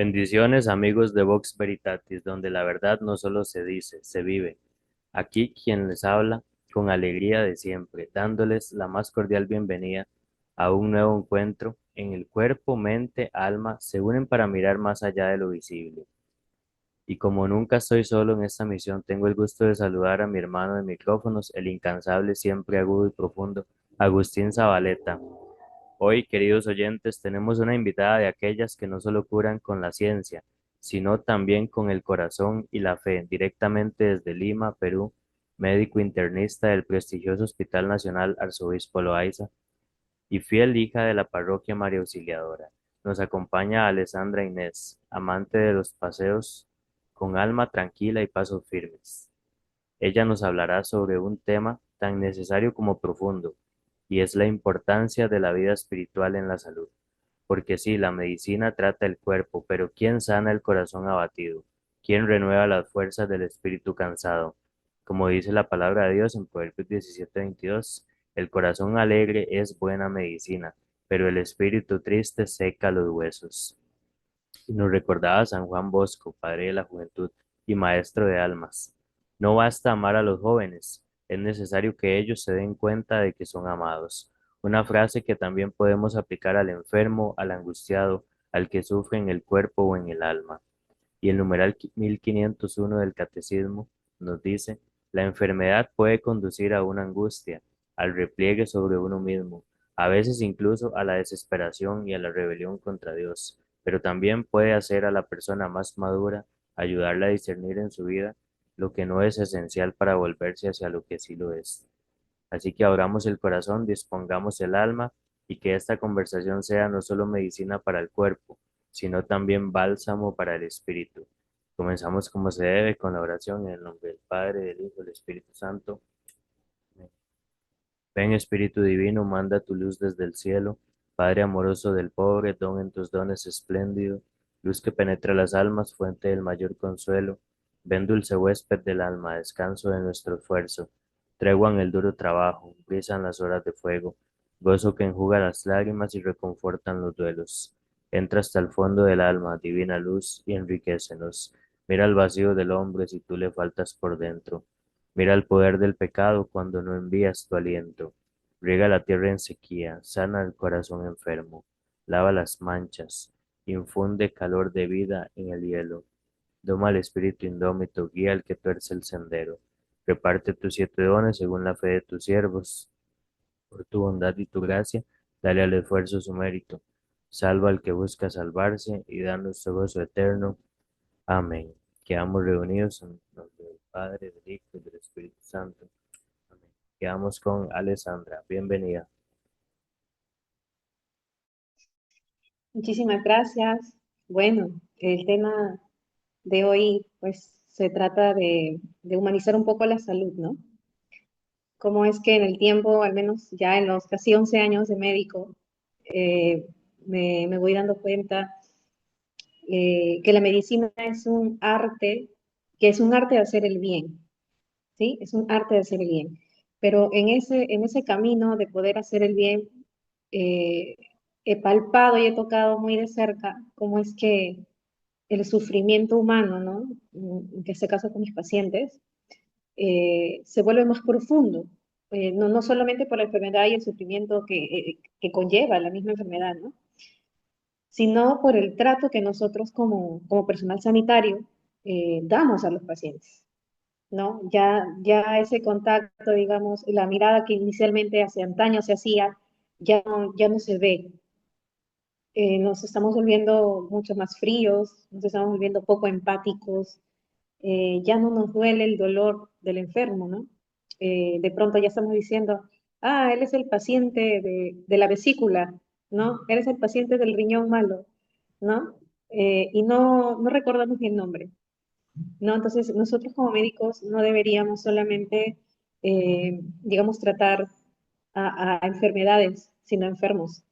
Bendiciones, amigos de Vox Veritatis, donde la verdad no solo se dice, se vive. Aquí quien les habla, con alegría de siempre, dándoles la más cordial bienvenida a un nuevo encuentro en el cuerpo, mente, alma, se unen para mirar más allá de lo visible. Y como nunca estoy solo en esta misión, tengo el gusto de saludar a mi hermano de micrófonos, el incansable, siempre agudo y profundo, Agustín Zabaleta. Hoy, queridos oyentes, tenemos una invitada de aquellas que no solo curan con la ciencia, sino también con el corazón y la fe, directamente desde Lima, Perú, médico internista del prestigioso Hospital Nacional Arzobispo Loaiza y fiel hija de la parroquia María Auxiliadora. Nos acompaña Alessandra Inés, amante de los paseos con alma tranquila y pasos firmes. Ella nos hablará sobre un tema tan necesario como profundo, y es la importancia de la vida espiritual en la salud. Porque sí, la medicina trata el cuerpo, pero ¿quién sana el corazón abatido? ¿Quién renueva las fuerzas del espíritu cansado? Como dice la palabra de Dios en Proverbios 17:22, el corazón alegre es buena medicina, pero el espíritu triste seca los huesos. Y nos recordaba San Juan Bosco, padre de la juventud y maestro de almas. No basta amar a los jóvenes, es necesario que ellos se den cuenta de que son amados. Una frase que también podemos aplicar al enfermo, al angustiado, al que sufre en el cuerpo o en el alma. Y el numeral 1501 del Catecismo nos dice, la enfermedad puede conducir a una angustia, al repliegue sobre uno mismo, a veces incluso a la desesperación y a la rebelión contra Dios, pero también puede hacer a la persona más madura, ayudarla a discernir en su vida lo que no es esencial para volverse hacia lo que sí lo es. Así que abramos el corazón, dispongamos el alma y que esta conversación sea no solo medicina para el cuerpo, sino también bálsamo para el espíritu. Comenzamos como se debe con la oración en el nombre del Padre, del Hijo y del Espíritu Santo. Amén. Ven Espíritu Divino, manda tu luz desde el cielo. Padre amoroso del pobre, don en tus dones espléndido, luz que penetra las almas, fuente del mayor consuelo. Ven dulce huésped del alma, descanso de nuestro esfuerzo. Tregua en el duro trabajo, brisa en las horas de fuego, gozo que enjuga las lágrimas y reconfortan los duelos. Entra hasta el fondo del alma, divina luz, y enriquecenos. Mira el vacío del hombre si tú le faltas por dentro. Mira el poder del pecado cuando no envías tu aliento. Riega la tierra en sequía, sana el corazón enfermo, lava las manchas, infunde calor de vida en el hielo. Doma al espíritu indómito, guía al que tuerce el sendero. Reparte tus 7 dones según la fe de tus siervos. Por tu bondad y tu gracia, dale al esfuerzo su mérito. Salva al que busca salvarse y danos tu gozo eterno. Amén. Quedamos reunidos en nombre del Padre, del Hijo y del Espíritu Santo. Amén. Quedamos con Alessandra. Bienvenida. Muchísimas gracias. Bueno, el tema de hoy, pues, se trata de humanizar un poco la salud, ¿no? Cómo es que en el tiempo, al menos ya en los casi 11 años de médico, eh, me voy dando cuenta que la medicina es un arte, que es un arte de hacer el bien, ¿sí? Es un arte de hacer el bien. Pero en ese camino de poder hacer el bien, eh, he palpado y he tocado muy de cerca cómo es que el sufrimiento humano, ¿no? En este caso con mis pacientes, se vuelve más profundo. No solamente por la enfermedad y el sufrimiento que conlleva la misma enfermedad, ¿no? Sino por el trato que nosotros como personal sanitario damos a los pacientes, ¿no? Ya ese contacto, digamos, la mirada que inicialmente hace antaño se hacía, ya no se ve. Nos estamos volviendo mucho más fríos, nos estamos volviendo poco empáticos, ya no nos duele el dolor del enfermo, ¿no? De pronto ya estamos diciendo, él es el paciente de la vesícula, ¿no? Él es el paciente del riñón malo, ¿no? Y no recordamos ni el nombre, ¿no? Entonces, nosotros como médicos no deberíamos solamente, digamos, tratar a enfermedades, sino enfermos,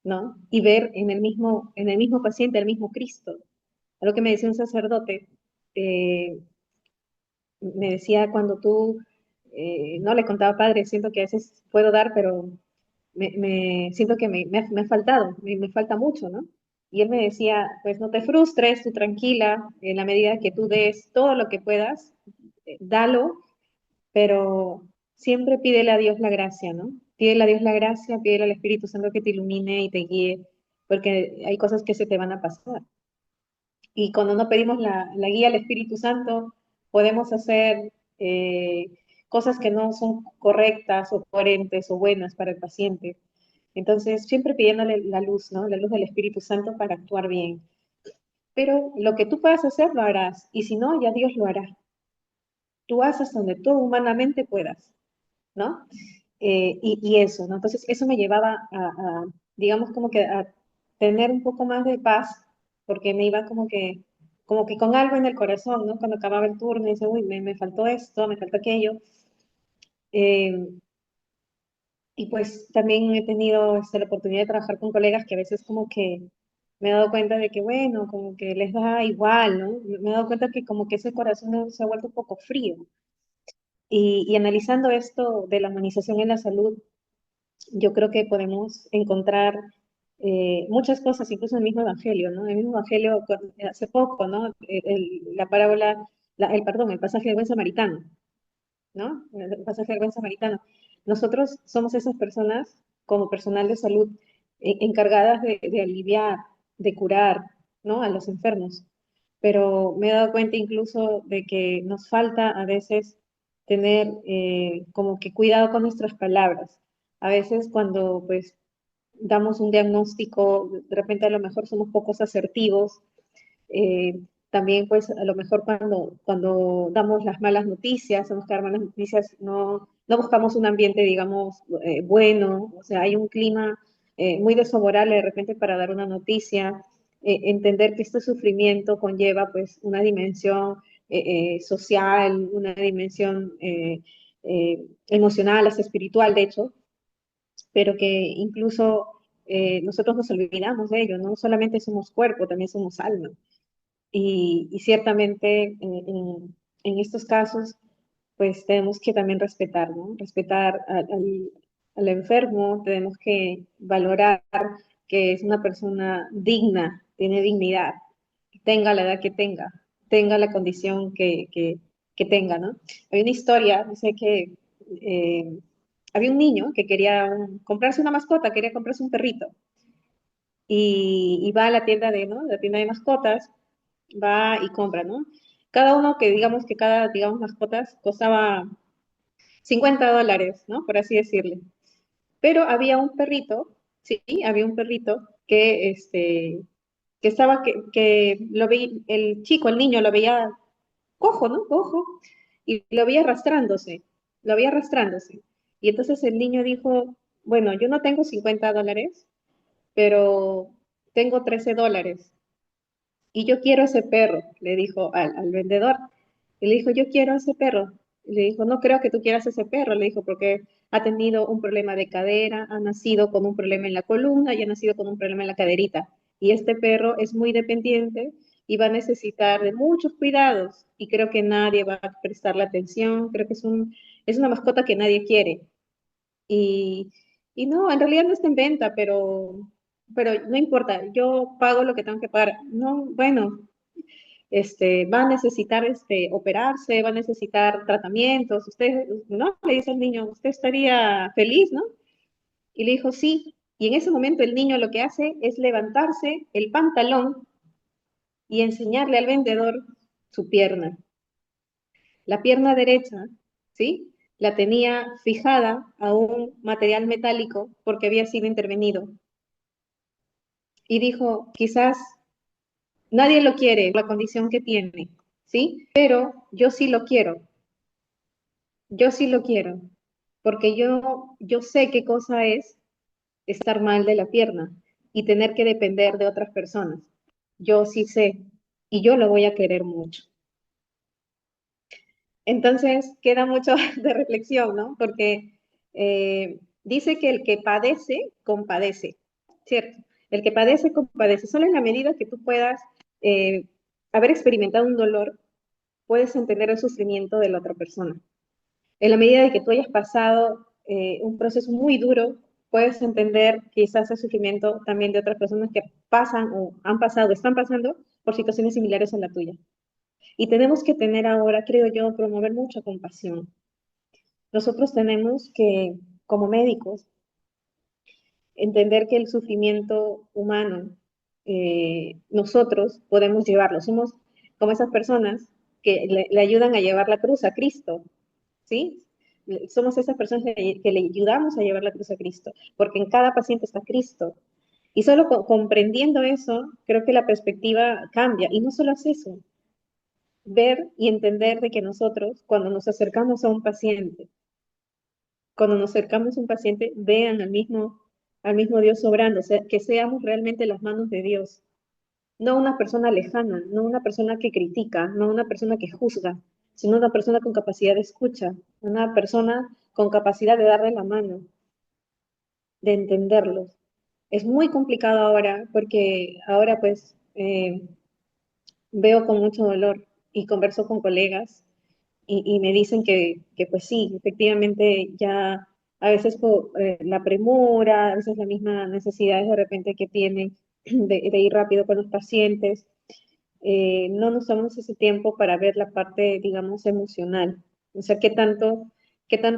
¿no? Y ver en el mismo paciente, el mismo Cristo. Algo que me decía un sacerdote, eh, me decía cuando tú, no le contaba, padre, siento que a veces puedo dar, pero siento que me ha faltado, me falta mucho, ¿no? Y él me decía, pues no te frustres, tú tranquila, en la medida que tú des todo lo que puedas, dalo, pero siempre pídele a Dios la gracia, ¿no? Pídele a Dios la gracia, pídele al Espíritu Santo que te ilumine y te guíe, porque hay cosas que se te van a pasar. Y cuando no pedimos la guía al Espíritu Santo, podemos hacer cosas que no son correctas o coherentes o buenas para el paciente. Entonces, siempre pidiéndole la luz, ¿no? La luz del Espíritu Santo para actuar bien. Pero lo que tú puedas hacer, lo harás. Y si no, ya Dios lo hará. Tú haces donde tú humanamente puedas, ¿no? Y eso, ¿no? Entonces, eso me llevaba digamos, como que a tener un poco más de paz, porque me iba como que con algo en el corazón, ¿no? Cuando acababa el turno, y dice, uy, me faltó esto, me faltó aquello. Eh, y pues también he tenido la oportunidad de trabajar con colegas que a veces como que me he dado cuenta de que, bueno, como que les da igual, ¿no? Me he dado cuenta que como que ese corazón se ha vuelto un poco frío. Y analizando esto de la humanización en la salud, yo creo que podemos encontrar muchas cosas, incluso en el mismo Evangelio, ¿no? En el mismo Evangelio, hace poco, ¿no? La parábola, perdón, el pasaje del buen samaritano, ¿no? El pasaje del buen samaritano. Nosotros somos esas personas, como personal de salud, encargadas de aliviar, de curar, ¿no? A los enfermos. Pero me he dado cuenta incluso de que nos falta a veces tener como que cuidado con nuestras palabras. A veces cuando pues damos un diagnóstico, de repente a lo mejor somos pocos asertivos. También pues a lo mejor cuando damos las malas noticias, vamos a dar malas noticias, no buscamos un ambiente, digamos, bueno, o sea, hay un clima muy desfavorable de repente para dar una noticia, entender que este sufrimiento conlleva pues una dimensión social, una dimensión emocional, hasta espiritual, de hecho, pero que incluso nosotros nos olvidamos de ello, no solamente somos cuerpo, también somos alma. Y ciertamente en estos casos, pues tenemos que también respetar, ¿no? Respetar al enfermo, tenemos que valorar que es una persona digna, tiene dignidad, tenga la edad que tenga la condición que tenga, ¿no? Hay una historia, dice que había un niño que quería comprarse una mascota, quería comprarse un perrito, y va a la tienda ¿no? La tienda de mascotas, va y compra, ¿no? Cada uno que cada, digamos, mascotas costaba $50, ¿no? Por así decirle. Pero había un perrito, sí, había un perrito que estaba, que lo veía, el chico, el niño lo veía cojo, ¿no? Cojo, y lo veía arrastrándose. Y entonces el niño dijo, bueno, yo no tengo $50, pero tengo $13. Y yo quiero ese perro, le dijo al vendedor. Y le dijo, yo quiero ese perro. Y le dijo, no creo que tú quieras ese perro, le dijo, porque ha tenido un problema de cadera, ha nacido con un problema en la columna y ha nacido con un problema en la caderita. Y este perro es muy dependiente y va a necesitar de muchos cuidados. Y creo que nadie va a prestarle atención. Creo que es una mascota que nadie quiere. Y, y no, en realidad no está en venta, pero no importa, yo pago lo que tengo que pagar. No, bueno, va a necesitar operarse, va a necesitar tratamientos. Usted, ¿no? Le dice al niño, ¿usted estaría feliz, no? Y le dijo, sí. Y en ese momento el niño lo que hace es levantarse el pantalón y enseñarle al vendedor su pierna. La pierna derecha, ¿sí? La tenía fijada a un material metálico porque había sido intervenido. Y dijo, quizás nadie lo quiere, la condición que tiene, ¿sí? Pero yo sí lo quiero, yo sí lo quiero, porque yo sé qué cosa es estar mal de la pierna y tener que depender de otras personas. Yo sí sé y yo lo voy a querer mucho. Entonces, queda mucho de reflexión, ¿no? Porque dice que el que padece, compadece, ¿cierto? El que padece, compadece. Solo en la medida que tú puedas eh, haber experimentado un dolor, puedes entender el sufrimiento de la otra persona. En la medida de que tú hayas pasado un proceso muy duro, puedes entender quizás el sufrimiento también de otras personas que pasan o han pasado, están pasando por situaciones similares a la tuya. Y tenemos que tener ahora, creo yo, promover mucha compasión. Nosotros tenemos que, como médicos, entender que el sufrimiento humano, nosotros podemos llevarlo. Somos como esas personas que le ayudan a llevar la cruz a Cristo, ¿sí? Somos esas personas que le ayudamos a llevar la cruz a Cristo, porque en cada paciente está Cristo. Y solo comprendiendo eso, creo que la perspectiva cambia. Y no solo es eso, ver y entender de que nosotros, cuando nos acercamos a un paciente, vean al mismo Dios obrando, o sea, que seamos realmente las manos de Dios, no una persona lejana, no una persona que critica, no una persona que juzga, sino una persona con capacidad de escucha, una persona con capacidad de darle la mano, de entenderlos. Es muy complicado ahora porque ahora pues veo con mucho dolor y converso con colegas y me dicen que, pues sí, efectivamente ya a veces por la premura, a veces la misma necesidad de repente que tienen de ir rápido con los pacientes, no nos tomamos ese tiempo para ver la parte, digamos, emocional. O sea, qué tanto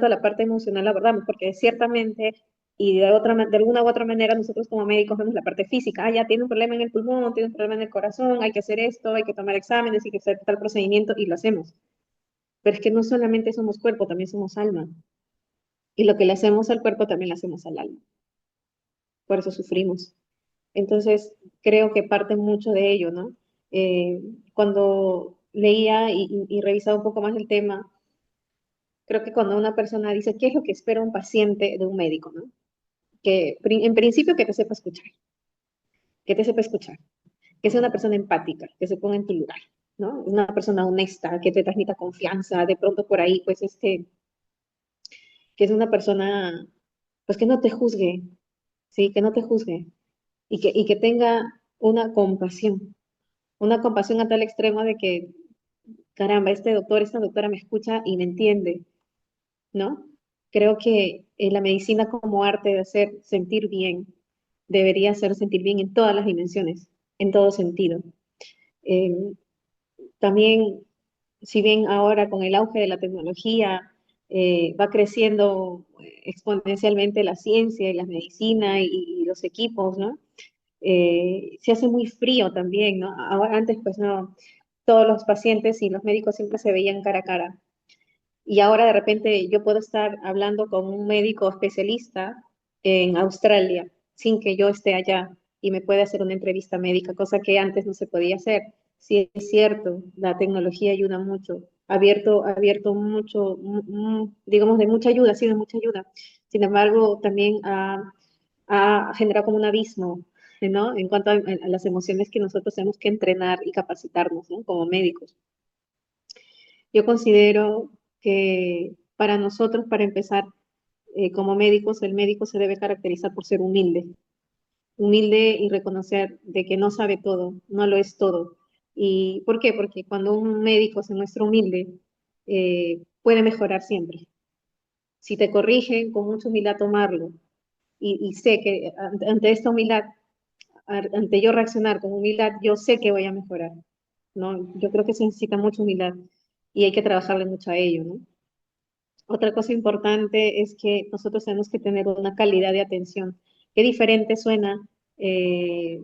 la parte emocional abordamos, porque ciertamente y de alguna u otra manera nosotros como médicos vemos la parte física, ya tiene un problema en el pulmón, tiene un problema en el corazón, hay que hacer esto, hay que tomar exámenes, hay que hacer tal procedimiento y lo hacemos. Pero es que no solamente somos cuerpo, también somos alma. Y lo que le hacemos al cuerpo también le hacemos al alma. Por eso sufrimos. Entonces, creo que parte mucho de ello, ¿no? Eh, Cuando leía y revisaba un poco más el tema, creo que cuando una persona dice, ¿qué es lo que espera un paciente de un médico, ¿no? Que en principio que te sepa escuchar, que te sepa escuchar, que sea una persona empática, que se ponga en tu lugar, ¿no? Una persona honesta, que te transmita confianza, de pronto por ahí, pues, que es una persona, pues, que no te juzgue, ¿sí? Que no te juzgue y que tenga una compasión a tal extremo de que, caramba, este doctor, esta doctora me escucha y me entiende, ¿no? Creo que la medicina como arte de hacer sentir bien, debería hacer sentir bien en todas las dimensiones, en todo sentido. Eh, También, si bien ahora con el auge de la tecnología va creciendo exponencialmente la ciencia y la medicina y los equipos, ¿no? Se hace muy frío también, ¿no? Ahora, antes, pues no, todos los pacientes y los médicos siempre se veían cara a cara. Y ahora de repente yo puedo estar hablando con un médico especialista en Australia sin que yo esté allá y me puede hacer una entrevista médica, cosa que antes no se podía hacer. Sí, es cierto, la tecnología ayuda mucho, ha abierto mucho, digamos, de mucha ayuda, sí, de mucha ayuda. Sin embargo, también ha generado como un abismo, ¿no? En cuanto a las emociones que nosotros tenemos que entrenar y capacitarnos, ¿no? Como médicos. Yo considero que para nosotros, para empezar, como médicos, el médico se debe caracterizar por ser humilde, humilde y reconocer de que no sabe todo, no lo es todo. ¿Y por qué? Porque cuando un médico se muestra humilde, puede mejorar siempre. Si te corrigen, con mucha humildad tomarlo. Y sé que ante esta humildad, ante yo reaccionar con humildad, yo sé que voy a mejorar, ¿no? Yo creo que se necesita mucha humildad y hay que trabajarle mucho a ello, ¿no? Otra cosa importante es que nosotros tenemos que tener una calidad de atención. Qué diferente suena, eh,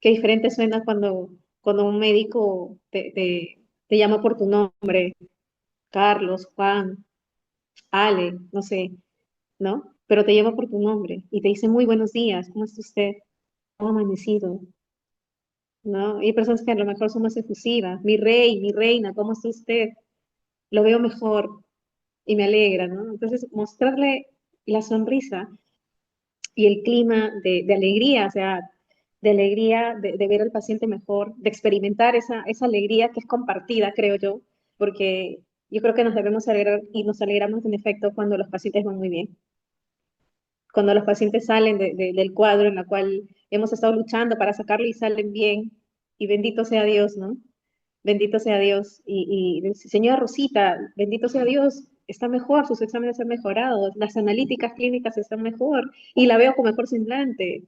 qué diferente suena cuando un médico te llama por tu nombre, Carlos, Juan, Ale, no sé, ¿no? Pero te llama por tu nombre y te dice muy buenos días, ¿cómo está usted? ¿Cómo ha amanecido? ¿No? Y hay personas que a lo mejor son más efusivas, mi rey, mi reina, ¿cómo está usted? Lo veo mejor y me alegra, ¿no? Entonces, mostrarle la sonrisa y el clima de alegría, o sea, de alegría de ver al paciente mejor, de experimentar esa alegría que es compartida, creo yo, porque yo creo que nos debemos alegrar y nos alegramos en efecto cuando los pacientes van muy bien, cuando los pacientes salen del cuadro en la cual hemos estado luchando para sacarlo y salen bien, y bendito sea Dios, ¿no? Bendito sea Dios. Y señora Rosita, bendito sea Dios, está mejor, sus exámenes han mejorado, las analíticas clínicas están mejor y la veo con mejor semblante,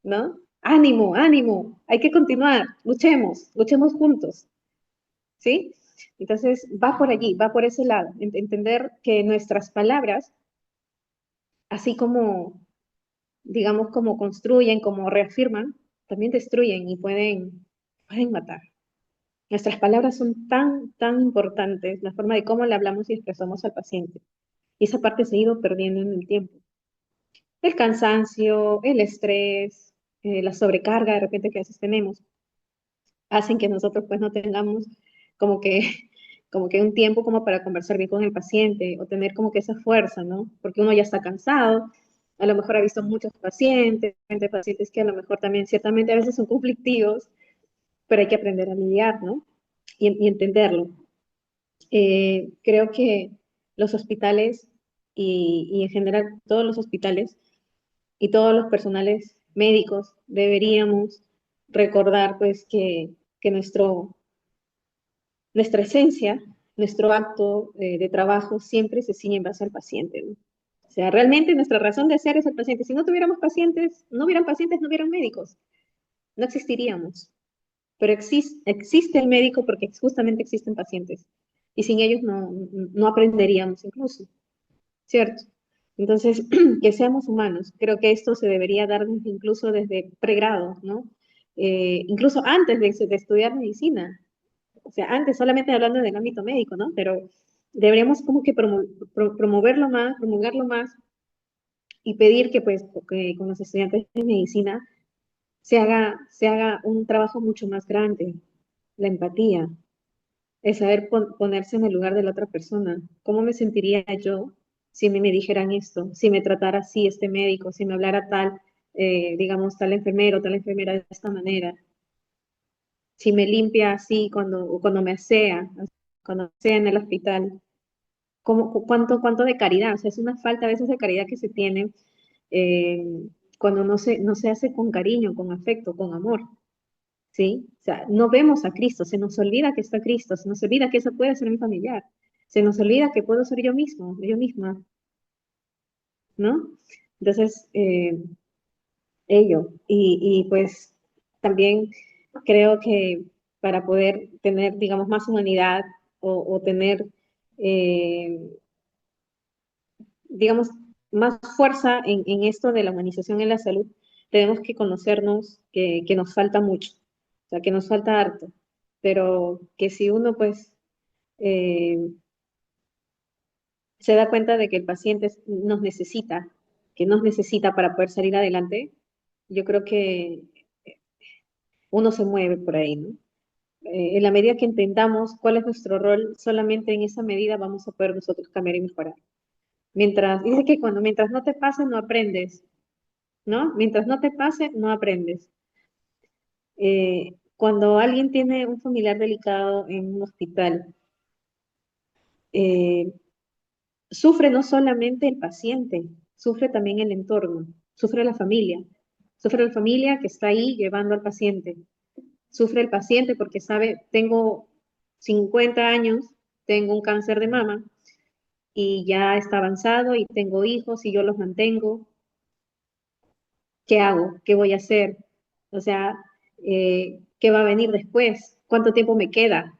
¿no? Ánimo, ánimo, hay que continuar, luchemos, luchemos juntos, ¿sí? Entonces, va por allí, va por ese lado, entender que nuestras palabras, así como, digamos, como construyen, como reafirman, también destruyen y pueden matar. Nuestras palabras son tan, tan importantes, la forma de cómo le hablamos y expresamos al paciente. Y esa parte se ha ido perdiendo en el tiempo. El cansancio, el estrés, la sobrecarga de repente que a veces tenemos, hacen que nosotros pues no tengamos como que, como que un tiempo como para conversar bien con el paciente o tener como que esa fuerza, ¿no? Porque uno ya está cansado, a lo mejor ha visto muchos pacientes que a lo mejor también ciertamente a veces son conflictivos, pero hay que aprender a lidiar, ¿no? Y entenderlo. Creo que los hospitales y en general todos los hospitales y todos los personales médicos deberíamos recordar pues que nuestra esencia, nuestro acto de trabajo siempre se ciñe en base al paciente, ¿no? O sea, realmente nuestra razón de ser es el paciente. Si no tuviéramos pacientes, no hubieran pacientes, no hubieran médicos, no existiríamos. Pero existe el médico porque justamente existen pacientes. Y sin ellos no aprenderíamos incluso, ¿cierto? Entonces, que seamos humanos. Creo que esto se debería dar incluso desde pregrado, ¿no? Incluso antes de estudiar medicina. O sea, antes solamente hablando del ámbito médico, ¿no? Pero deberíamos como que promoverlo más, promulgarlo más y pedir que pues que con los estudiantes de medicina se haga un trabajo mucho más grande, la empatía, el saber ponerse en el lugar de la otra persona. ¿Cómo me sentiría yo si me dijeran esto, si me tratara así este médico, si me hablara tal, digamos, tal enfermero, tal enfermera de esta manera? Si me limpia así cuando me asea, cuando me asea en el hospital. ¿Cuánto de caridad? O sea, es una falta a veces de caridad que se tiene eh, cuando no se hace con cariño, con afecto, con amor. ¿Sí? O sea, no vemos a Cristo, se nos olvida que está Cristo, se nos olvida que eso puede ser mi familiar, se nos olvida que puedo ser yo mismo, yo misma, ¿no? Entonces, y pues también creo que para poder tener, digamos, más humanidad o tener, eh, digamos, más fuerza en esto de la humanización en la salud, tenemos que conocernos que nos falta mucho, o sea, que nos falta harto, pero que si uno pues eh, se da cuenta de que el paciente nos necesita, que nos necesita para poder salir adelante, yo creo que uno se mueve por ahí, ¿no? En la medida que entendamos cuál es nuestro rol, solamente en esa medida vamos a poder nosotros cambiar y mejorar. Dice que mientras no te pase, no aprendes, ¿no? Mientras no te pase, no aprendes. Cuando alguien tiene un familiar delicado en un hospital, eh, sufre no solamente el paciente, sufre también el entorno, sufre la familia que está ahí llevando al paciente, sufre el paciente porque sabe, tengo 50 años, tengo un cáncer de mama y ya está avanzado y tengo hijos y yo los mantengo, ¿qué hago? ¿Qué voy a hacer? O sea, ¿qué va a venir después? ¿Cuánto tiempo me queda?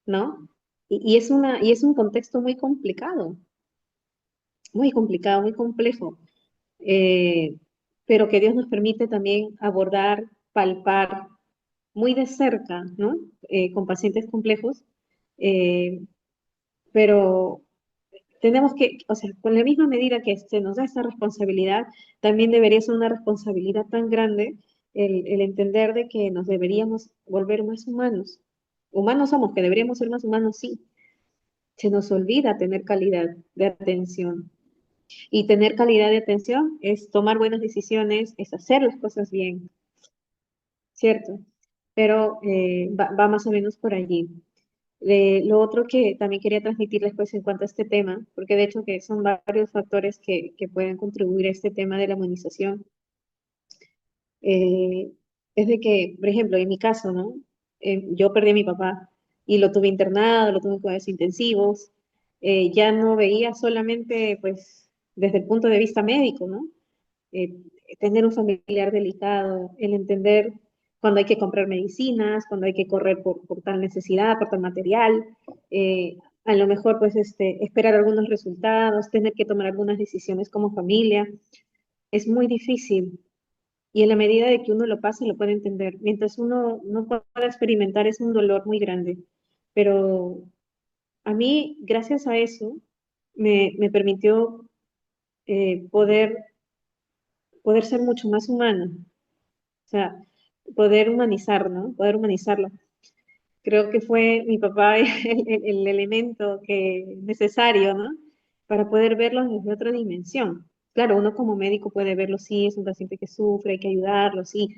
¿No? Y es un contexto muy complicado, muy complejo, eh, pero que Dios nos permite también abordar, palpar muy de cerca, ¿no? Con pacientes complejos, eh, pero tenemos que, o sea, con la misma medida que se nos da esa responsabilidad, también debería ser una responsabilidad tan grande el entender de que nos deberíamos volver más humanos. Humanos somos, que deberíamos ser más humanos, sí. Se nos olvida tener calidad de atención. Y tener calidad de atención es tomar buenas decisiones, es hacer las cosas bien, ¿cierto? Pero va más o menos por allí. Lo otro que también quería transmitirles pues en cuanto a este tema, porque de hecho que son varios factores que pueden contribuir a este tema de la inmunización, eh, es de que, por ejemplo, en mi caso, ¿no? Yo perdí a mi papá y lo tuve internado, lo tuve en cuidados intensivos, ya no veía solamente pues desde el punto de vista médico, ¿no? Eh, Tener un familiar delicado, el entender cuando hay que comprar medicinas, cuando hay que correr por tal necesidad, por tal material, a lo mejor pues esperar algunos resultados, tener que tomar algunas decisiones como familia, es muy difícil. Y en la medida de que uno lo pase, lo puede entender. Mientras uno no pueda experimentar, es un dolor muy grande. Pero a mí, gracias a eso, me permitió poder, poder ser mucho más humana. O sea, poder humanizar, ¿no? Poder humanizarlo. Creo que fue mi papá el elemento necesario, ¿no? Para poder verlo desde otra dimensión. Claro, uno como médico puede verlo, sí, es un paciente que sufre, hay que ayudarlo, sí,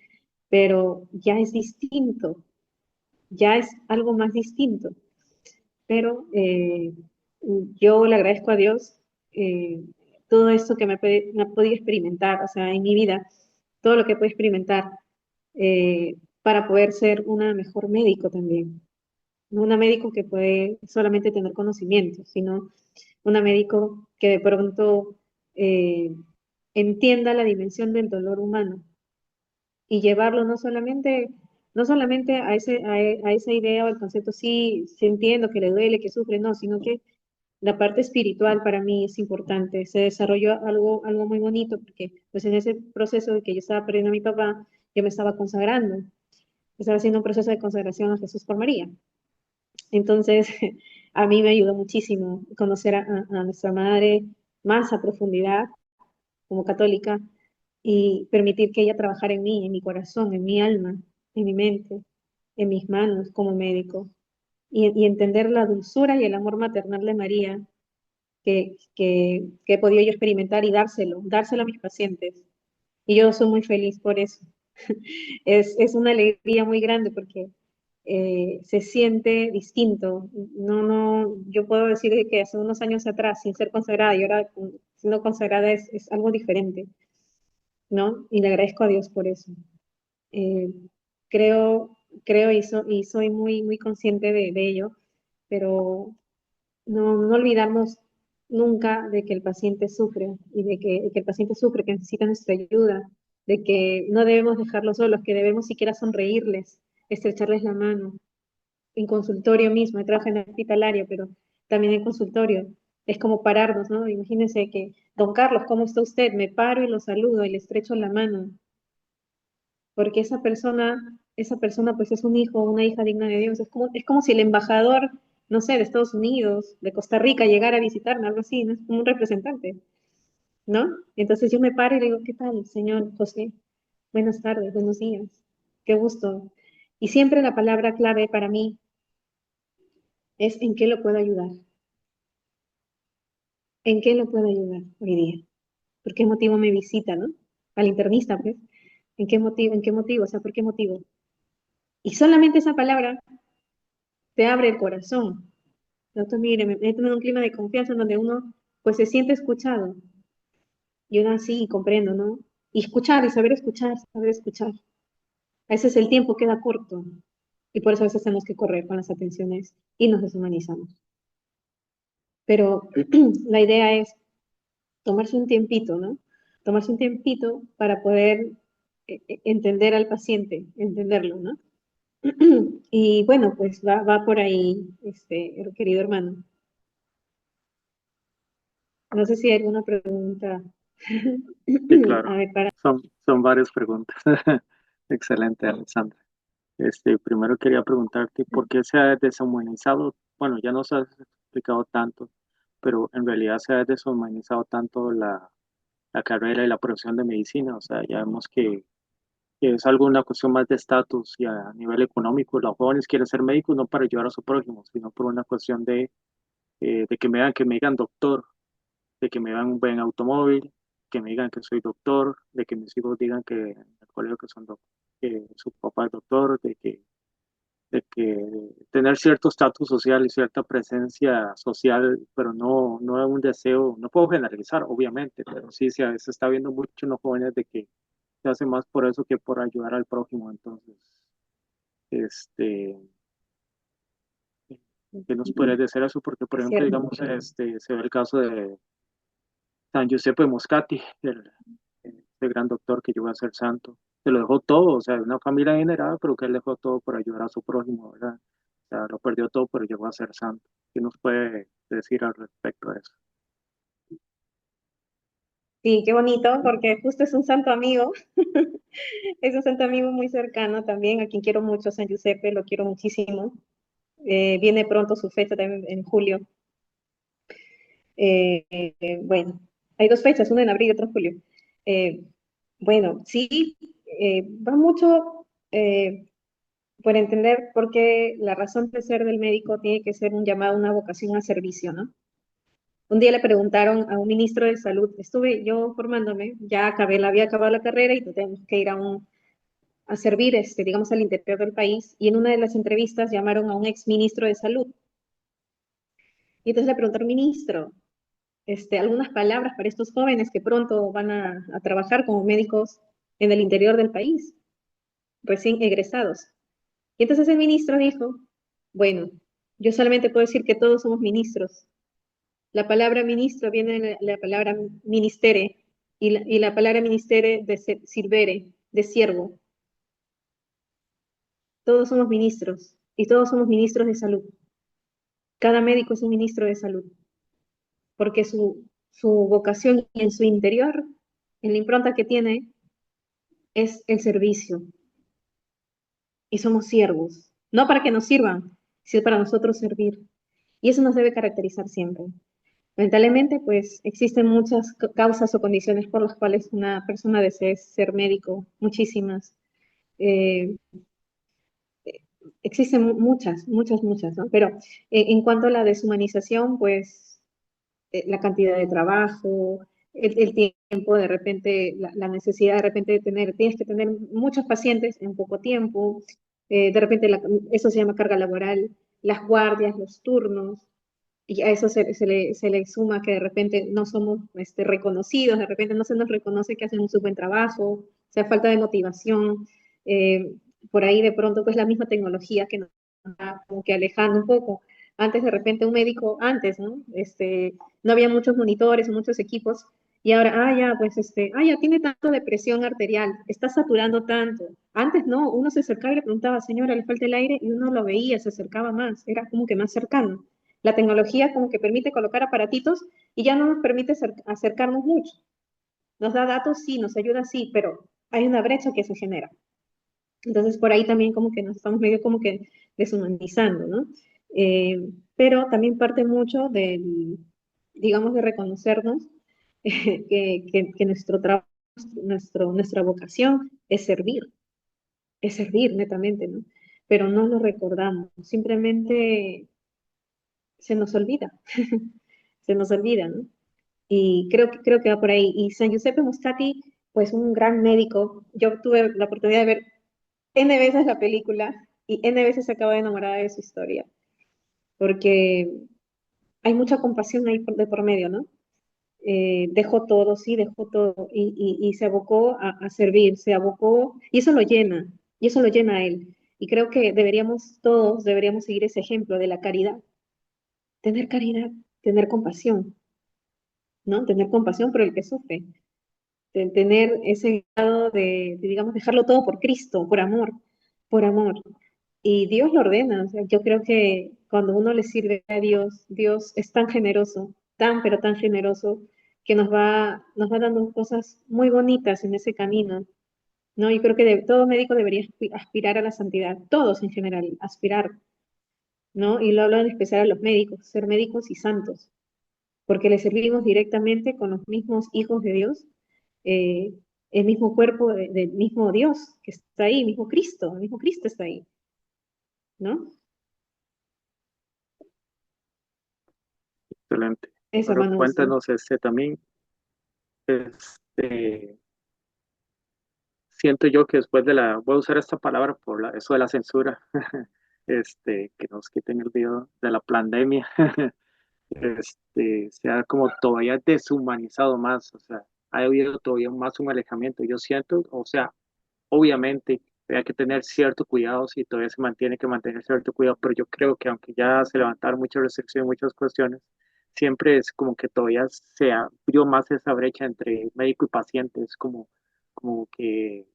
pero ya es distinto, ya es algo más distinto. Pero yo le agradezco a Dios eh, todo esto que me ha podido experimentar, o sea, en mi vida, todo lo que puedo experimentar para poder ser una mejor médico también. No una médico que puede solamente tener conocimiento, sino una médico que de pronto eh, entienda la dimensión del dolor humano y llevarlo no solamente a, a esa idea o el concepto, sí, sí entiendo que le duele, que sufre, no, sino que la parte espiritual para mí es importante. Se desarrolló algo muy bonito porque pues en ese proceso de que yo estaba perdiendo a mi papá, yo me estaba consagrando, estaba haciendo un proceso de consagración a Jesús por María. Entonces, a mí me ayudó muchísimo conocer a nuestra madre más a profundidad como católica y permitir que ella trabajara en mí, en mi corazón, en mi alma, en mi mente, en mis manos como médico y entender la dulzura y el amor maternal de María que he podido yo experimentar y dárselo a mis pacientes. Y yo soy muy feliz por eso. Es una alegría muy grande porque se siente distinto. Yo puedo decir que hace unos años atrás, sin ser consagrada, y ahora siendo consagrada es algo diferente, ¿no? Y le agradezco a Dios por eso. Eh, creo, creo y soy muy consciente de ello, pero no olvidarnos nunca de que el paciente sufre y de que el paciente sufre, que necesita nuestra ayuda, de que no debemos dejarlos solos, que debemos siquiera sonreírles, estrecharles la mano. En consultorio mismo, trabajo en hospitalario, pero también en consultorio. Es como pararnos, ¿no? Imagínense que, don Carlos, ¿cómo está usted? Me paro y lo saludo y le estrecho la mano, porque esa persona pues es un hijo o una hija digna de Dios. Es como si el embajador, no sé, de Estados Unidos, de Costa Rica, llegara a visitarme, algo así, ¿no? Es como un representante, ¿no? Entonces yo me paro y le digo, ¿qué tal, señor José? Buenas tardes, buenos días, qué gusto. Y siempre la palabra clave para mí es en qué lo puedo ayudar, en qué lo puedo ayudar hoy día, por qué motivo me visita, ¿no? Al internista, pues, en qué motivo, o sea, por qué motivo. Y solamente esa palabra te abre el corazón. Entonces, mire, me meto en un clima de confianza en donde uno pues se siente escuchado. Y uno así comprendo, ¿no? Y escuchar y saber escuchar, saber escuchar. A veces el tiempo queda corto y por eso a veces tenemos que correr con las atenciones y nos deshumanizamos. Pero la idea es tomarse un tiempito, ¿no? Tomarse un tiempito para poder entender al paciente, entenderlo, ¿no? Y bueno, pues va por ahí, querido hermano. No sé si hay alguna pregunta. Sí, claro. A ver, para. Son varias preguntas. Excelente, Alexandra. Primero quería preguntarte por qué se ha deshumanizado, bueno, ya nos has explicado tanto, pero en realidad se ha deshumanizado tanto la carrera y la profesión de medicina. O sea, ya vemos que es algo, una cuestión más de estatus y a nivel económico. Los jóvenes quieren ser médicos no para ayudar a su prójimo, sino por una cuestión de que me digan doctor, de que me dan un buen automóvil, que me digan que soy doctor, de que mis hijos digan que en el colegio que son que su papá es doctor, de que tener cierto estatus social y cierta presencia social, pero no es un deseo, no puedo generalizar, obviamente, pero sí se está viendo mucho en los jóvenes de que se hace más por eso que por ayudar al prójimo. Entonces, este, ¿Qué nos puedes decir eso? Porque, por Es ejemplo, cierto. digamos, se ve el caso de San Giuseppe Moscati, el gran doctor que llegó a ser santo. Se lo dejó todo, o sea, una familia adinerada, pero que él dejó todo por ayudar a su prójimo, ¿verdad? O sea, lo perdió todo, pero llegó a ser santo. ¿Qué nos puede decir al respecto de eso? Sí, qué bonito, porque justo es un santo amigo, es un santo amigo muy cercano también, a quien quiero mucho, San Giuseppe, lo quiero muchísimo. Viene pronto su fecha también en julio. Bueno, hay dos fechas, una en abril y otra en julio. Eh, bueno, sí, va mucho por entender por qué la razón de ser del médico tiene que ser un llamado, una vocación a servicio, ¿no? Un día le preguntaron a un ministro de salud, estuve yo formándome, ya acabé, había acabado la carrera y tenemos que ir a servir, digamos, al interior del país, y en una de las entrevistas llamaron a un ex ministro de salud. Y entonces le preguntaron, ministro, algunas palabras para estos jóvenes que pronto van a trabajar como médicos en el interior del país, recién egresados. Y entonces el ministro dijo, bueno, yo solamente puedo decir que todos somos ministros. La palabra ministro viene de la palabra ministere, y la palabra ministere de sirvere, de siervo. Todos somos ministros y todos somos ministros de salud. Cada médico es un ministro de salud, porque su vocación y en su interior, en la impronta que tiene, es el servicio. Y somos siervos, no para que nos sirvan, sino para nosotros servir. Y eso nos debe caracterizar siempre. Lamentablemente, pues existen muchas causas o condiciones por las cuales una persona desea ser médico, muchísimas. Eh, Existen muchas, ¿no? Pero en cuanto a la deshumanización, pues la cantidad de trabajo, el tiempo, de repente, la necesidad de repente de tener, tienes que tener muchos pacientes en poco tiempo, de repente eso se llama carga laboral, las guardias, los turnos, y a eso se le suma que de repente no somos reconocidos, de repente no se nos reconoce que hacen un súper buen trabajo, o sea, falta de motivación, eh, por ahí de pronto pues la misma tecnología que nos va como que alejando un poco. Antes de repente un médico, antes, ¿no? No había muchos monitores o muchos equipos, y ahora, ya, pues ya tiene tanto de presión arterial, está saturando tanto. Antes no, uno se acercaba y le preguntaba, señora, ¿le falta el aire? Y uno lo veía, se acercaba más, era como que más cercano. La tecnología como que permite colocar aparatitos y ya no nos permite acercarnos mucho. Nos da datos, sí, nos ayuda, sí, pero hay una brecha que se genera. Entonces, por ahí también como que nos estamos medio como que deshumanizando, ¿no? Pero también parte mucho del, digamos, de reconocernos que nuestro trabajo, nuestra vocación es servir netamente, ¿no? Pero no lo recordamos, simplemente se nos olvida, se nos olvida, ¿no? Y creo que va por ahí. Y San Giuseppe Moscati, pues un gran médico. Yo tuve la oportunidad de ver N veces la película y N veces acabo de enamorada de su historia, porque hay mucha compasión ahí de por medio, ¿no? Dejó todo, sí, dejó todo y se abocó a servir, se abocó y eso lo llena a él. Y creo que todos deberíamos seguir ese ejemplo de la caridad, tener compasión, ¿no? Tener compasión por el que sufre, de tener ese grado digamos, dejarlo todo por Cristo, por amor. Y Dios lo ordena. O sea, yo creo que cuando uno le sirve a Dios, Dios es tan generoso, pero tan generoso, que nos va dando cosas muy bonitas en ese camino, ¿no? Yo creo que todo médico debería aspirar a la santidad, todos en general, aspirar, ¿no? Y lo hablo en especial a los médicos, ser médicos y santos, porque le servimos directamente con los mismos hijos de Dios, eh, el mismo cuerpo del mismo Dios que está ahí, el mismo Cristo está ahí, ¿no? Excelente. Eso, Ahora hermano. cuéntanos también, este, siento yo que después voy a usar esta palabra por eso de la censura, que nos quiten el video de la pandemia, se ha como todavía deshumanizado más, o sea, ha habido todavía más un alejamiento. Yo siento, o sea, obviamente había que tener cierto cuidado, y todavía se mantiene que mantener cierto cuidado, pero yo creo que aunque ya se levantaron muchas restricciones, muchas cuestiones, siempre es como que todavía se abrió más esa brecha entre médico y paciente, es como que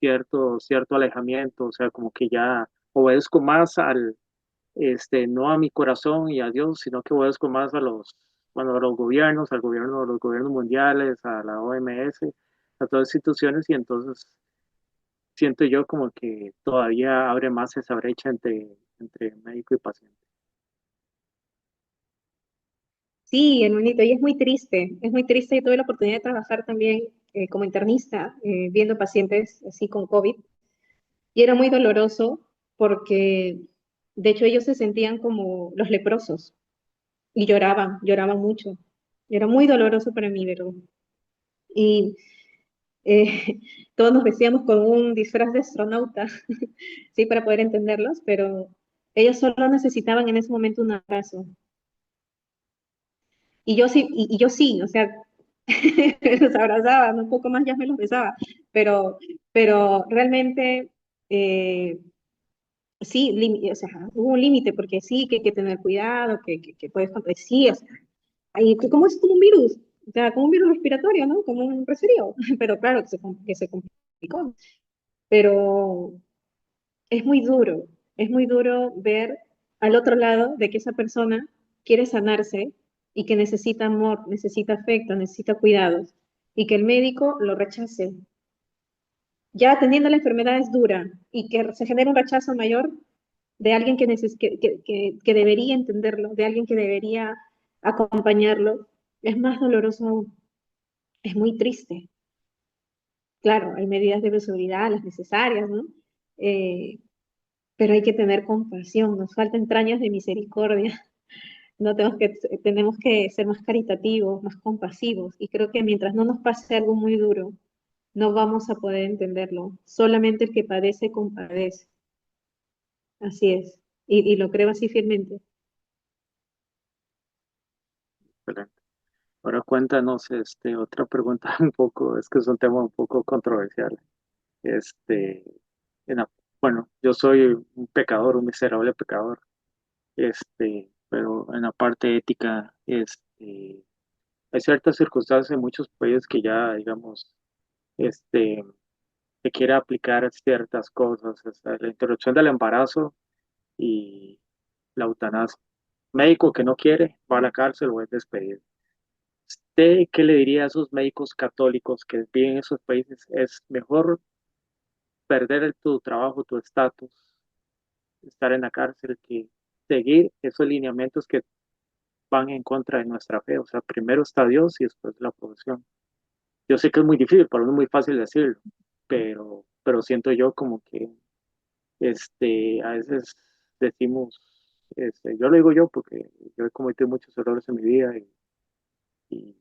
cierto alejamiento, o sea, como que ya obedezco más no a mi corazón y a Dios, sino que obedezco más bueno, a los gobiernos, a los gobiernos mundiales, a la OMS, a todas las instituciones, y entonces siento yo como que todavía abre más esa brecha entre médico y paciente. Sí, hermanito, y es muy triste, es muy triste. Yo tuve la oportunidad de trabajar también como internista, viendo pacientes así con COVID, y era muy doloroso porque, de hecho, ellos se sentían como los leprosos y lloraban mucho. Era muy doloroso para mí verlo. Y todos nos vestíamos con un disfraz de astronauta, sí, para poder entenderlos, pero ellos solo necesitaban en ese momento un abrazo. Y yo sí, o sea, los abrazaba, ¿no? Un poco más ya me los besaba, pero, pero realmente sí, o sea, hubo un límite, porque sí, que hay que tener cuidado, que puedes, sí, o sea, ¿cómo es como un virus? O sea, como un virus respiratorio, ¿no? Como un resfrío, pero claro que se complicó, pero es muy duro ver al otro lado de que esa persona quiere sanarse y que necesita amor, necesita afecto, necesita cuidados, y que el médico lo rechace. Ya teniendo la enfermedad es dura y que se genera un rechazo mayor de alguien que debería entenderlo, de alguien que debería acompañarlo, es más doloroso aún. Es muy triste. Claro, hay medidas de bioseguridad, las necesarias, ¿no? Eh, pero hay que tener compasión, nos faltan entrañas de misericordia. No tenemos que ser más caritativos, más compasivos, y creo que mientras no nos pase algo muy duro, no vamos a poder entenderlo. Solamente el que padece compadece. Así es. Y lo creo así firmemente. Excelente. Ahora cuéntanos, otra pregunta un poco, es que es un tema un poco controversial. Este, en la- bueno, yo soy un pecador, un miserable pecador, pero en la parte ética, hay ciertas circunstancias en muchos países que ya, digamos, este, se quiere aplicar ciertas cosas, o sea, la interrupción del embarazo y la eutanasia. Médico que no quiere va a la cárcel o es despedido. ¿Usted qué le diría a esos médicos católicos que viven en esos países? ¿Es mejor perder tu trabajo, tu estatus, estar en la cárcel, que seguir esos lineamientos que van en contra de nuestra fe? O sea, primero está Dios y después la profesión. Yo sé que es muy difícil, para uno es muy fácil decirlo, pero siento yo como que a veces decimos, yo lo digo yo porque yo he cometido muchos errores en mi vida, y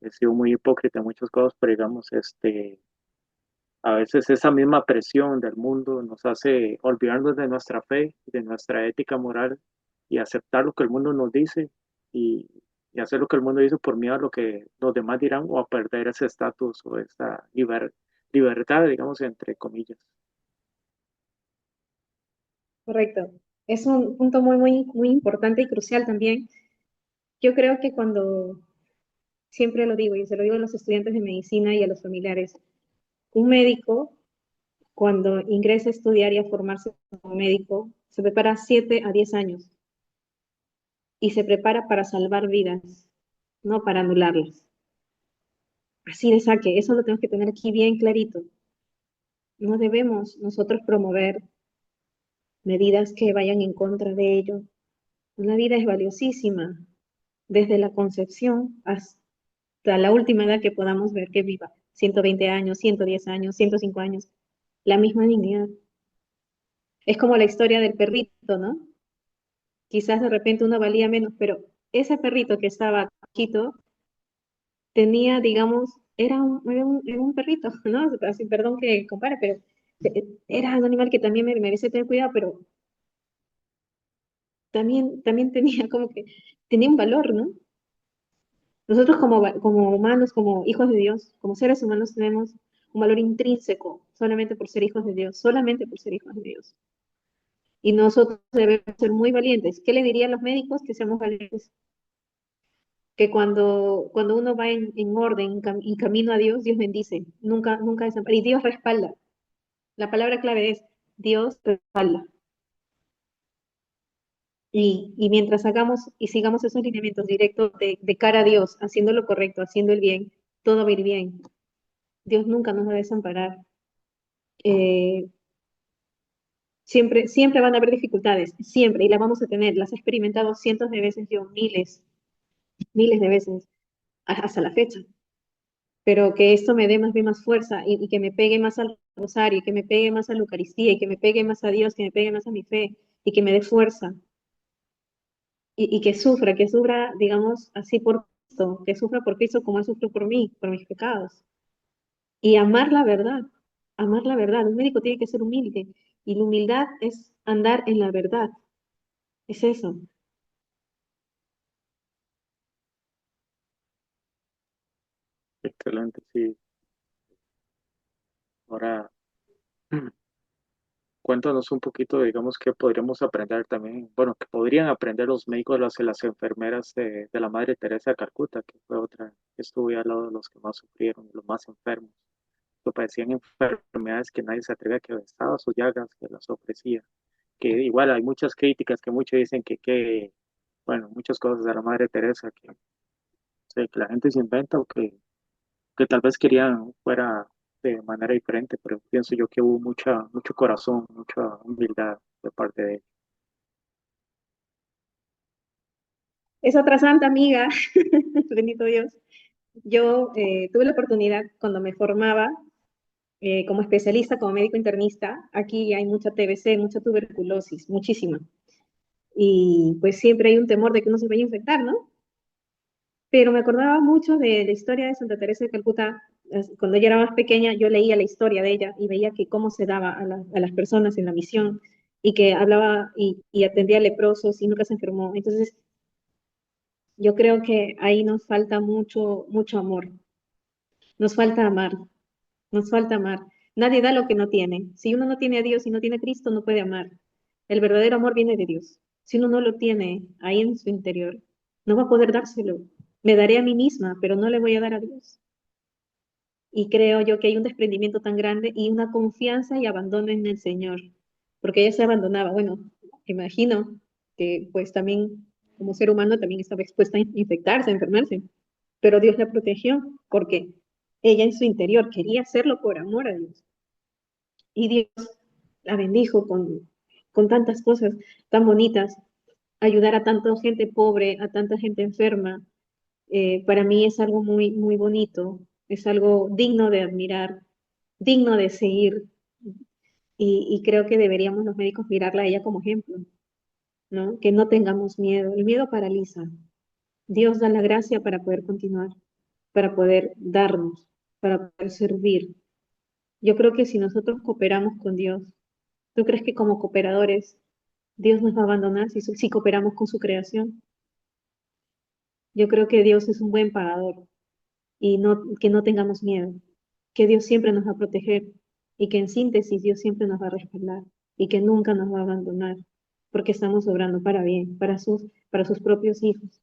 he sido muy hipócrita en muchas cosas, pero digamos, a veces esa misma presión del mundo nos hace olvidarnos de nuestra fe, de nuestra ética moral, y aceptar lo que el mundo nos dice, y, y hacer lo que el mundo dice por miedo a lo que los demás dirán, o a perder ese estatus o esa libertad, digamos, entre comillas. Correcto. Es un punto muy importante y crucial también. Yo creo que cuando, siempre lo digo, y se lo digo a los estudiantes de medicina y a los familiares, un médico, cuando ingresa a estudiar y a formarse como médico, se prepara 7 a 10 años y se prepara para salvar vidas, no para anularlas. Así de saque, eso lo tenemos que tener aquí bien clarito. No debemos nosotros promover medidas que vayan en contra de ello. Una vida es valiosísima, desde la concepción hasta la última edad que podamos ver que viva. 120 años, 110 años, 105 años, la misma dignidad. Es como la historia del perrito, ¿no? Quizás de repente uno valía menos, pero ese perrito que estaba chiquito tenía, digamos, era un perrito, ¿no? Así, perdón que compare, pero era un animal que también merece tener cuidado, pero también tenía como que, tenía un valor, ¿no? Nosotros como humanos, como hijos de Dios, como seres humanos tenemos un valor intrínseco, solamente por ser hijos de Dios, solamente por ser hijos de Dios. Y nosotros debemos ser muy valientes. ¿Qué le dirían los médicos? Que seamos valientes. Que cuando uno va en orden, en camino a Dios, Dios bendice, nunca, nunca desampara. Y Dios respalda. La palabra clave es Dios respalda. Y mientras hagamos y sigamos esos lineamientos directos de cara a Dios, haciendo lo correcto, haciendo el bien, todo va a ir bien. Dios nunca nos va a desamparar. Eh, siempre van a haber dificultades, siempre, y las vamos a tener. Las he experimentado cientos de veces yo, miles, miles de veces, hasta la fecha. Pero que esto me dé más bien más fuerza y que me pegue más al rosario, y que me pegue más a la Eucaristía, y que me pegue más a Dios, que me pegue más a mi fe, y que me dé fuerza, y que sufra, digamos, así por Cristo, que sufra por Cristo como Él sufrió por mí, por mis pecados. Y amar la verdad. Un médico tiene que ser humilde, y la humildad es andar en la verdad, es eso. Excelente, sí. Ahora, cuéntanos un poquito, digamos, qué podríamos aprender también, bueno, que podrían aprender los médicos, las enfermeras de la Madre Teresa de Calcuta, que fue otra que estuvo ahí al lado de los que más sufrieron, los más enfermos, que padecían enfermedades que nadie se atrevía, que besaba sus llagas, que las ofrecía. Que igual hay muchas críticas que muchos dicen bueno, muchas cosas de la Madre Teresa que la gente se inventa o que tal vez querían fuera de manera diferente, pero pienso yo que hubo mucho corazón, mucha humildad de parte de ella. Es otra santa amiga, bendito Dios. Yo tuve la oportunidad cuando me formaba como especialista, como médico internista, aquí hay mucha TBC, mucha tuberculosis, muchísima. Y pues siempre hay un temor de que uno se vaya a infectar, ¿no? Pero me acordaba mucho de la historia de Santa Teresa de Calcuta. Cuando ella era más pequeña, yo leía la historia de ella y veía que cómo se daba a las personas en la misión y que hablaba y atendía a leprosos y nunca se enfermó. Entonces, yo creo que ahí nos falta mucho, mucho amor. Nos falta amar, nos falta amar. Nadie da lo que no tiene. Si uno no tiene a Dios y no tiene a Cristo, no puede amar. El verdadero amor viene de Dios. Si uno no lo tiene ahí en su interior, no va a poder dárselo. Me daré a mí misma, pero no le voy a dar a Dios. Y creo yo que hay un desprendimiento tan grande y una confianza y abandono en el Señor, porque ella se abandonaba. Bueno, imagino que pues también como ser humano también estaba expuesta a infectarse, a enfermarse, pero Dios la protegió porque ella en su interior quería hacerlo por amor a Dios. Y Dios la bendijo con tantas cosas tan bonitas, ayudar a tanta gente pobre, a tanta gente enferma. Para mí es algo muy, muy bonito, es algo digno de admirar, digno de seguir, y creo que deberíamos los médicos mirarla a ella como ejemplo, ¿no? Que no tengamos miedo, el miedo paraliza. Dios da la gracia para poder continuar, para poder darnos, para poder servir. Yo creo que si nosotros cooperamos con Dios, ¿tú crees que como cooperadores Dios nos va a abandonar si cooperamos con su creación? Yo creo que Dios es un buen pagador y que no tengamos miedo, que Dios siempre nos va a proteger y que en síntesis Dios siempre nos va a respaldar y que nunca nos va a abandonar porque estamos obrando para bien, para sus propios hijos,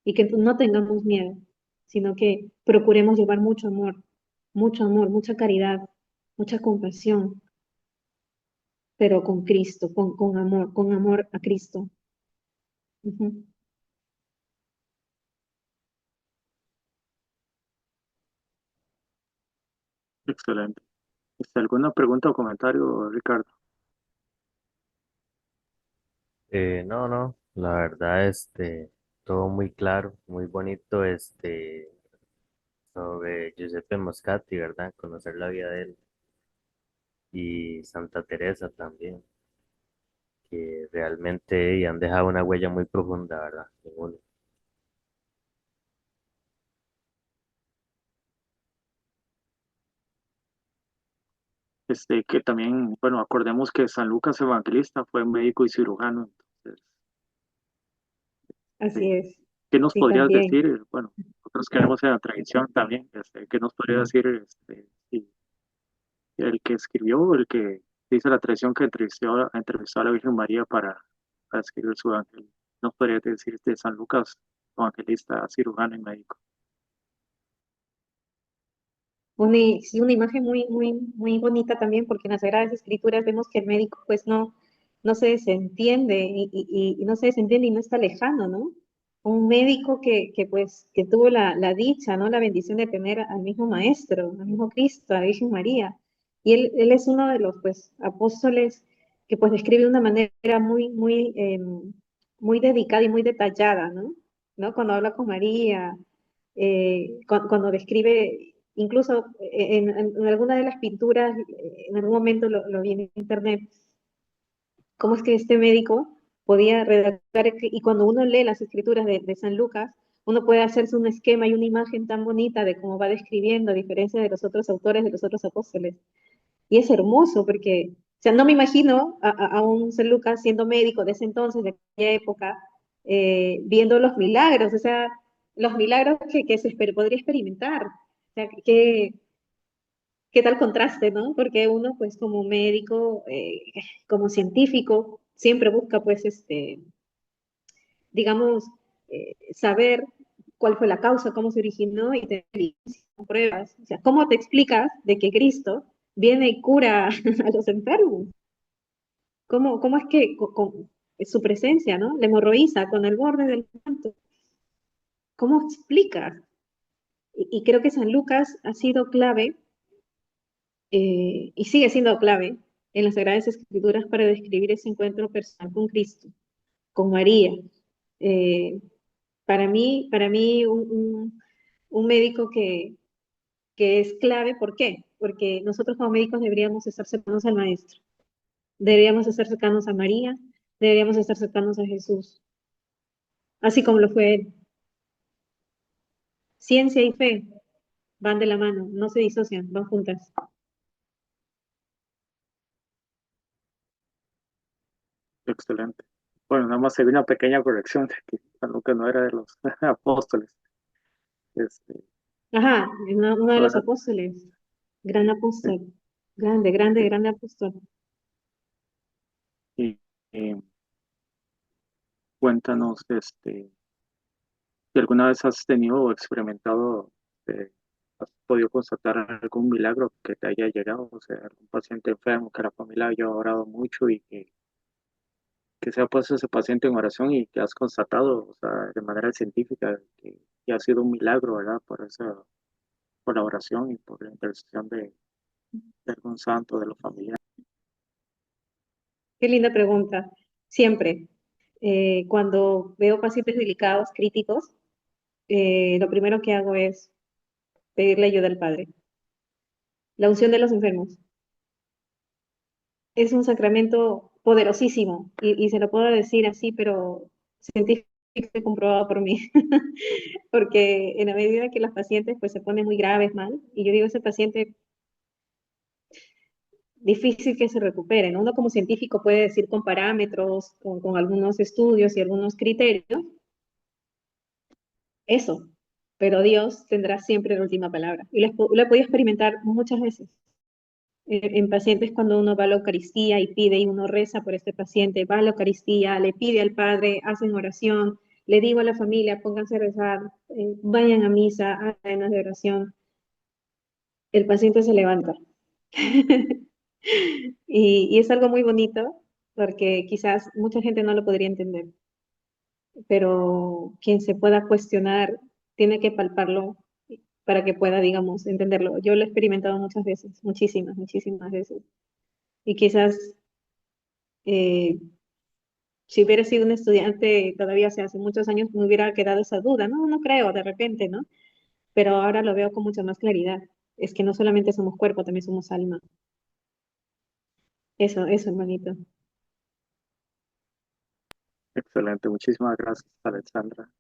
y que no tengamos miedo, sino que procuremos llevar mucho amor, mucha caridad, mucha compasión, pero con Cristo, con amor a Cristo. Ujú. Excelente. ¿Alguna pregunta o comentario, Ricardo? No, no, la verdad, todo muy claro, muy bonito, sobre Giuseppe Moscati, ¿verdad? Conocer la vida de él y Santa Teresa también, que realmente han dejado una huella muy profunda, ¿verdad? En uno. Que también, bueno, acordemos que San Lucas Evangelista fue médico y cirujano. Entonces, Así este, es, ¿qué nos sí, podrías también. decir? Bueno, nosotros queremos en la tradición también, ¿qué nos podrías decir? el que escribió, el que dice la tradición que entrevistó a la Virgen María para escribir su evangelio. No podría decir de San Lucas, evangelista, cirujano y médico. Sí, una imagen muy bonita también, porque en las Sagradas Escrituras vemos que el médico pues no se desentiende y no se desentiende y no está lejano, ¿no? Un médico pues que tuvo la dicha, ¿no? La bendición de tener al mismo Maestro, al mismo Cristo, a la Virgen María. Y él es uno de los pues apóstoles que pues describe de una manera muy dedicada y muy detallada, ¿no? ¿No? Cuando habla con María, cuando describe, incluso en alguna de las pinturas, en algún momento lo vi en internet, cómo es que este médico podía redactar, y cuando uno lee las escrituras de San Lucas, uno puede hacerse un esquema y una imagen tan bonita de cómo va describiendo, a diferencia de los otros autores, de los otros apóstoles. Y es hermoso porque, o sea, no me imagino a un San Lucas siendo médico de ese entonces, de aquella época, viendo los milagros, o sea, los milagros que podría experimentar. O sea, qué tal contraste, ¿no? Porque uno, pues, como médico, como científico, siempre busca, pues, digamos, saber cuál fue la causa, cómo se originó y tener evidencias, pruebas. O sea, ¿cómo te explicas de que Cristo viene y cura a los enfermos? ¿Cómo es que con su presencia, ¿no? La hemorroísa con el borde del manto. ¿Cómo explicas? Y creo que San Lucas ha sido clave y sigue siendo clave en las Sagradas Escrituras para describir ese encuentro personal con Cristo, con María. Eh, para mí un médico que es clave, ¿por qué? Porque nosotros como médicos deberíamos estar cercanos al Maestro, deberíamos estar cercanos a María, deberíamos estar cercanos a Jesús, así como lo fue él. Ciencia y fe van de la mano, no se disocian, van juntas. Excelente. Bueno, nada más se ve una pequeña corrección de que San Lucas no era de los apóstoles. Este, Ajá, uno de no los era, apóstoles, gran sí, apóstol, grande apóstol. y, y cuéntanos, si alguna vez has tenido o experimentado, has podido constatar algún milagro que te haya llegado, o sea, algún paciente enfermo que la familia haya orado mucho y que se ha puesto ese paciente en oración y que has constatado, o sea, de manera científica, que ha sido un milagro, ¿verdad? Por la oración y por la intercesión de algún santo, de los familiares. Qué linda pregunta. Siempre, cuando veo pacientes delicados, críticos, lo primero que hago es pedirle ayuda al Padre. La unción de los enfermos es un sacramento poderosísimo y se lo puedo decir así, pero científicamente comprobado por mí, porque en la medida que los pacientes pues se ponen muy graves, mal, y yo digo, ese paciente difícil que se recupere, ¿no? Uno como científico puede decir con parámetros, con algunos estudios y algunos criterios, eso, pero Dios tendrá siempre la última palabra. Y lo he podido experimentar muchas veces. En pacientes cuando uno va a la Eucaristía y pide y uno reza por este paciente, va a la Eucaristía, le pide al Padre, hacen oración, le digo a la familia, pónganse a rezar, vayan a misa, hagan cadenas de oración, el paciente se levanta. Y es algo muy bonito porque quizás mucha gente no lo podría entender, pero quien se pueda cuestionar tiene que palparlo para que pueda, digamos, entenderlo. Yo lo he experimentado muchas veces, muchísimas veces. Y quizás eh, si hubiera sido un estudiante todavía hace muchos años me hubiera quedado esa duda, no, no creo, de repente, ¿no? Pero ahora lo veo con mucha más claridad. Es que no solamente somos cuerpo, también somos alma. Eso, hermanito. Excelente, muchísimas gracias, Alexandra.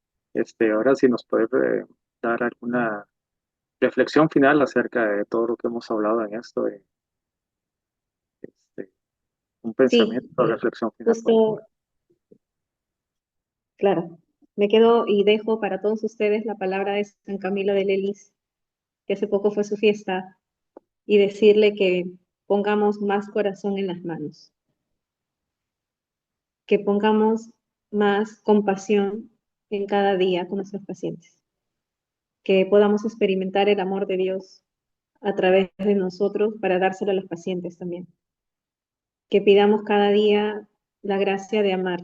Ahora sí nos puede dar alguna reflexión final acerca de todo lo que hemos hablado en esto, este, un Sí, pensamiento o reflexión final, por favor. justo, claro. Me quedo y dejo para todos ustedes la palabra de San Camilo de Lelis, que hace poco fue su fiesta, y decirle que pongamos más corazón en las manos, que pongamos más compasión en cada día con nuestros pacientes, que podamos experimentar el amor de Dios a través de nosotros para dárselo a los pacientes también, que pidamos cada día la gracia de amar,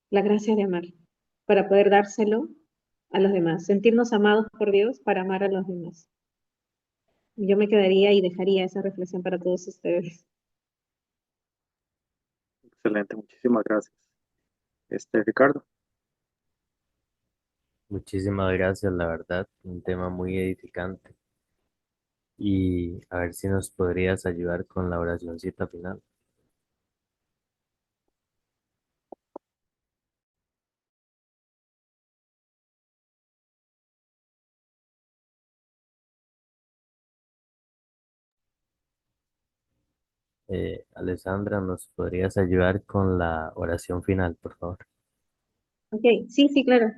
la gracia de amar, para poder dárselo a los demás, sentirnos amados por Dios para amar a los demás. Yo me quedaría y dejaría esa reflexión para todos ustedes. Excelente, muchísimas gracias. Ricardo. Muchísimas gracias, la verdad, un tema muy edificante. Y a ver si nos podrías ayudar con la oracioncita final. Alessandra, ¿nos podrías ayudar con la oración final, por favor? Ok, sí, sí, claro.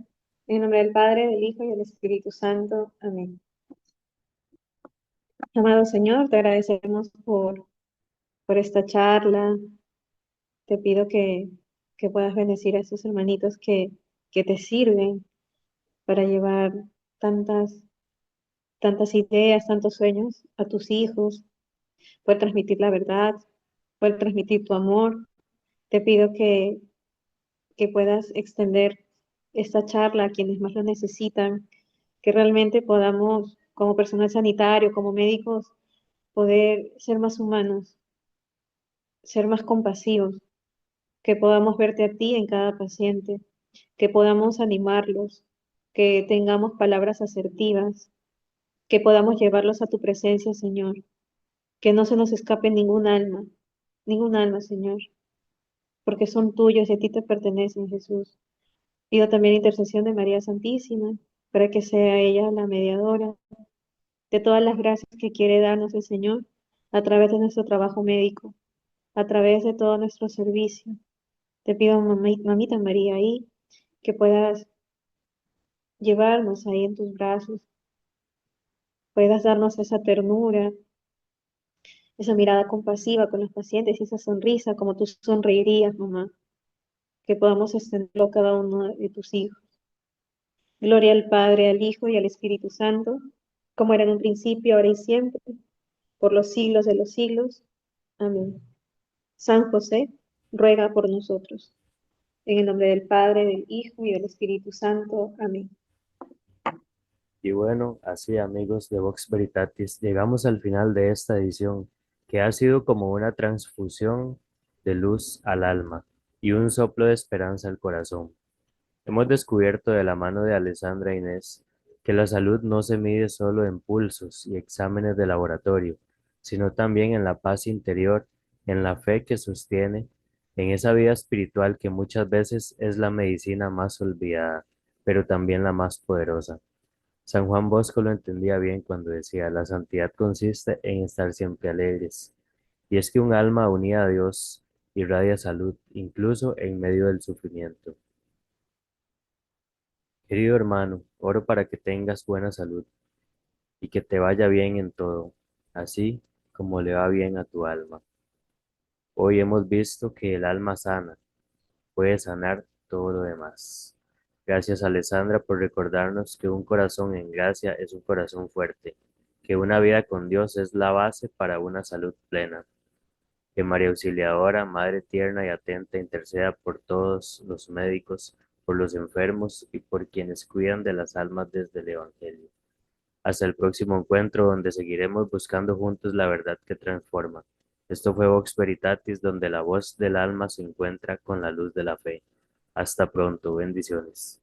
En nombre del Padre, del Hijo y del Espíritu Santo. Amén. Amado Señor, te agradecemos por esta charla. Te pido que puedas bendecir a estos hermanitos que te sirven para llevar tantas, tantas ideas, tantos sueños a tus hijos, poder transmitir la verdad, poder transmitir tu amor. Te pido que puedas extender esta charla a quienes más lo necesitan, que realmente podamos, como personal sanitario, como médicos, poder ser más humanos, ser más compasivos, que podamos verte a ti en cada paciente, que podamos animarlos, que tengamos palabras asertivas, que podamos llevarlos a tu presencia, Señor, que no se nos escape ningún alma, Señor, porque son tuyos y a ti te pertenecen, Jesús. Pido también intercesión de María Santísima, para que sea ella la mediadora de todas las gracias que quiere darnos el Señor a través de nuestro trabajo médico, a través de todo nuestro servicio. Te pido, mamita María, ahí, que puedas llevarnos ahí en tus brazos, puedas darnos esa ternura, esa mirada compasiva con los pacientes y esa sonrisa como tú sonreirías, mamá, que podamos extenderlo a cada uno de tus hijos. Gloria al Padre, al Hijo y al Espíritu Santo, como era en un principio, ahora y siempre, por los siglos de los siglos. Amén. San José, ruega por nosotros. En el nombre del Padre, del Hijo y del Espíritu Santo. Amén. Y bueno, así amigos de Vox Veritatis, llegamos al final de esta edición, que ha sido como una transfusión de luz al alma y un soplo de esperanza al corazón. Hemos descubierto de la mano de Alessandra Inés que la salud no se mide solo en pulsos y exámenes de laboratorio, sino también en la paz interior, en la fe que sostiene, en esa vida espiritual que muchas veces es la medicina más olvidada, pero también la más poderosa. San Juan Bosco lo entendía bien cuando decía, la santidad consiste en estar siempre alegres. Y es que un alma unida a Dios irradia salud, incluso en medio del sufrimiento. Querido hermano, oro para que tengas buena salud y que te vaya bien en todo, así como le va bien a tu alma. Hoy hemos visto que el alma sana puede sanar todo lo demás. Gracias, Alessandra, por recordarnos que un corazón en gracia es un corazón fuerte, que una vida con Dios es la base para una salud plena. Que María Auxiliadora, Madre tierna y atenta, interceda por todos los médicos, por los enfermos y por quienes cuidan de las almas desde el Evangelio. Hasta el próximo encuentro, donde seguiremos buscando juntos la verdad que transforma. Esto fue Vox Veritatis, donde la voz del alma se encuentra con la luz de la fe. Hasta pronto, bendiciones.